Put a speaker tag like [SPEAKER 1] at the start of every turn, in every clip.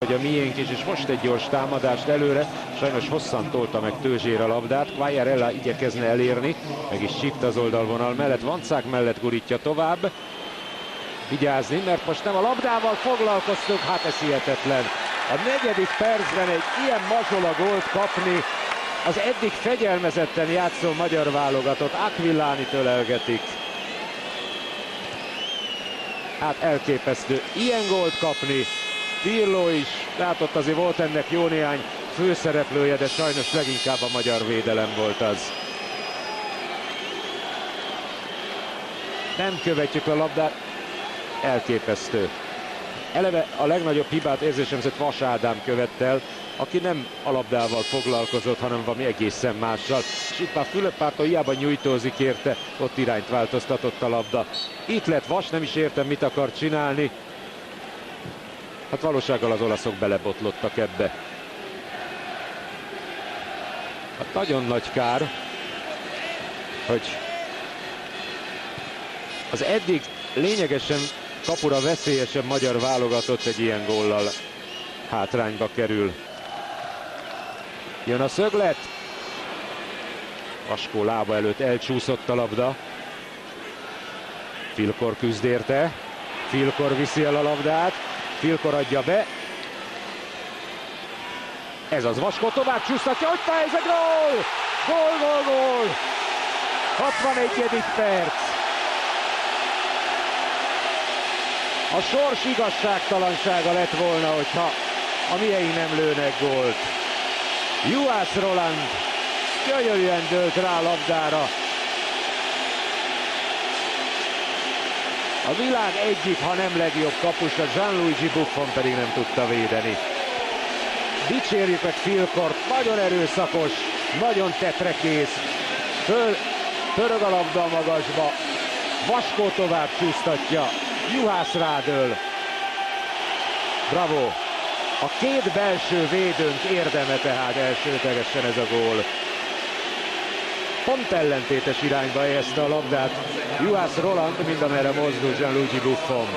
[SPEAKER 1] hogy a miénk is, és most egy gyors támadást előre, sajnos hosszan tolta meg Tőzsér a labdát, Quagliarella igyekezne elérni, meg is csípte az oldalvonal mellett, Vancák mellett gurítja tovább. Vigyázni, mert most nem a labdával foglalkoztunk, hát ez hihetetlen. A 4. percben egy ilyen mazsola gólt kapni, az eddig fegyelmezetten játszó magyar válogatott, Aquilani tölelgetik. Hát elképesztő ilyen gólt kapni. Pirlo is, tehát ott azért volt ennek jó néhány főszereplője, de sajnos leginkább a magyar védelem volt az. Nem követjük a labdát, elképesztő. Eleve a legnagyobb hibát érzésem szerint Vas Ádám követte el, aki nem a labdával foglalkozott, hanem valami egészen mással. És itt már Fülöp-Párton hiába nyújtózik érte, ott irányt változtatott a labda. Itt lett Vas, nem is értem, mit akar csinálni. Hát valósággal az olaszok belebotlottak ebbe. Hát nagyon nagy kár, hogy az eddig lényegesen kapura veszélyesebb magyar válogatott egy ilyen góllal hátrányba kerül. Jön a szöglet. Vaskó lába előtt elcsúszott a labda. Filkor küzd érte. Filkor viszi el a labdát. Filkor adja be. Ez az, Vaskó tovább csúsztatja, hogy ez a gól! Gól, gól, gól! 61. perc. A sors igazságtalansága lett volna, hogyha a mieink nem lőnek gólt. Juhász Roland gyönyörűen dőlt rá a labdára. A világ egyik, ha nem legjobb kapusa, Gianluigi Buffon pedig nem tudta védeni. Dicsérjük meg Filkort, nagyon erőszakos, nagyon tetrekész. Pörög a labda a magasba. Vaskó tovább csúsztatja. Juhász rádől. Bravo! A két belső védőnk érdeme tehát elsődlegesen ez a gól. Pont ellentétes irányba helyezte a labdát Juhász Roland, mind amerre mozdul Gianluigi Buffon.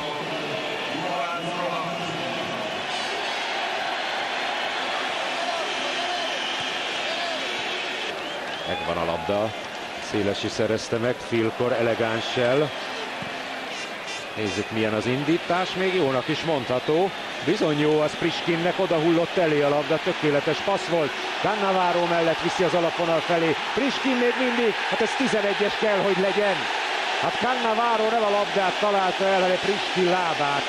[SPEAKER 1] Megvan a labda. Szélesi szerezte meg, Filkor elegánsel. Nézzük, milyen az indítás, még jónak is mondható. Bizony jó, az Priskinnek odahullott elé a labda, tökéletes passz volt. Cannavaro mellett viszi az alapvonal felé. Priskin még mindig, hát ez 11-es kell, hogy legyen. Hát Cannavaro nem a labdát találta el, hanem Priskin lábát.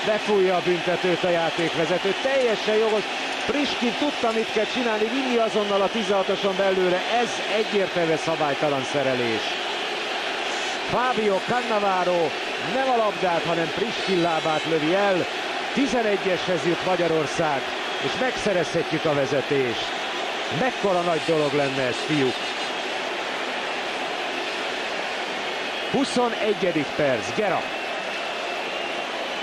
[SPEAKER 1] Befújja a büntetőt a játékvezető, teljesen jogos. Priskin tudta, mit kell csinálni, vinni azonnal a 16-oson belőle, ez egyértelműen szabálytalan szerelés. Fabio Cannavaro nem a labdát, hanem Priskin lábát lövi el. 11-eshez jut Magyarország, és megszerezhetjük a vezetést. Mekkora nagy dolog lenne ez, fiúk! 21. perc, Gera.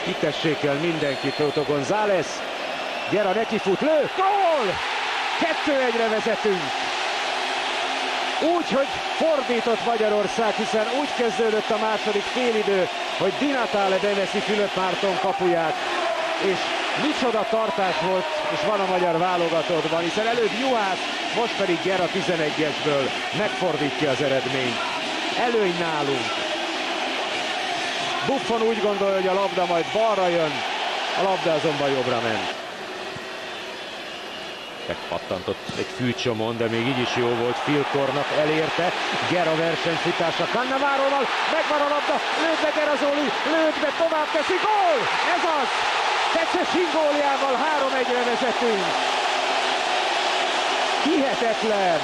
[SPEAKER 1] Kitessék el mindenki, Toto González. Gera nekifut, lő, gól! 2-1-re vezetünk. Úgy, hogy fordított Magyarország, hiszen úgy kezdődött a második félidő, hogy Di Natale beveszi Fülöp-Párton kapuját, és micsoda tartás volt, és van a magyar válogatottban, hiszen előbb Juhász, most pedig Gera 11-esből megfordítja az eredményt. Előny nálunk. Buffon úgy gondolja, hogy a labda majd balra jön, a labda azonban jobbra ment. Megpattantott egy fűcsomon, de még így is jó volt Filkornak, elérte. Gera versenyfutása Cannavaróval, megvan a labda, lőd be Gerazoli, lőd be, tovább teszi, gól! Ez az! Szecsesin góljával 3-1-re vezetünk. Hihetetlen!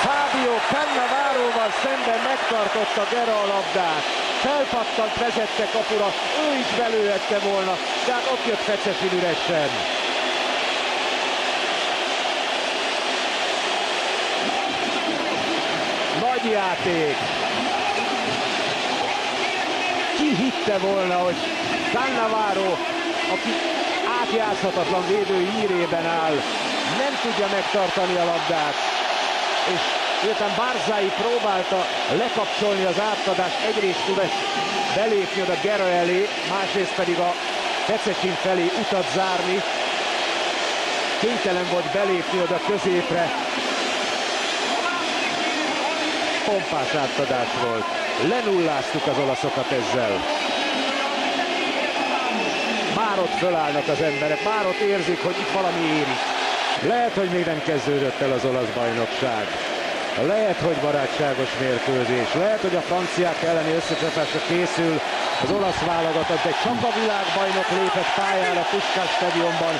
[SPEAKER 1] Fabio Cannavaróval szemben megtartotta Gera a labdát. Felpattant, vezette kapura, ő is belőhette volna, de hát ott jött Szecsesin üresen. Nagy játék. Ki hitte volna, hogy Cannavaro, aki átjátszhatatlan védői hírében áll, nem tudja megtartani a labdát, és
[SPEAKER 2] miután Barzai próbálta lekapcsolni az átadást, egyrészt tudott belépni oda Gera elé, másrészt pedig a Pececsin felé utat zárni. Kénytelen volt belépni oda középre. Pompás átadás volt. Lenulláztuk az olaszokat ezzel. Már ott fölállnak az emberek, már ott érzik, hogy itt valami érik. Lehet, hogy még nem kezdődött el az olasz bajnokság. Lehet, hogy barátságos mérkőzés. Lehet, hogy a franciák elleni összecsapásra készül az olasz válogatott, de csak a világbajnok lépett pályára Puskás stadionban.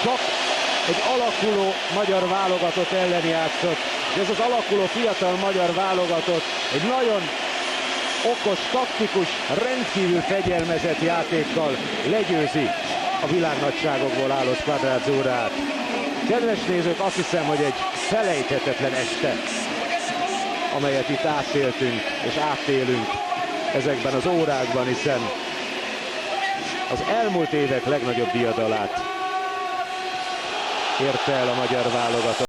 [SPEAKER 2] Csak egy alakuló magyar válogatott ellen játszott. És ez az alakuló fiatal magyar válogatott egy nagyon okos, taktikus, rendkívül fegyelmezett játékkal legyőzi a világnagyságokból álló Squadra Azzurrát. Kedves nézők, azt hiszem, hogy egy felejthetetlen este, amelyet itt átéltünk és átélünk ezekben az órákban, hiszen az elmúlt évek legnagyobb diadalát érte el a magyar válogatott.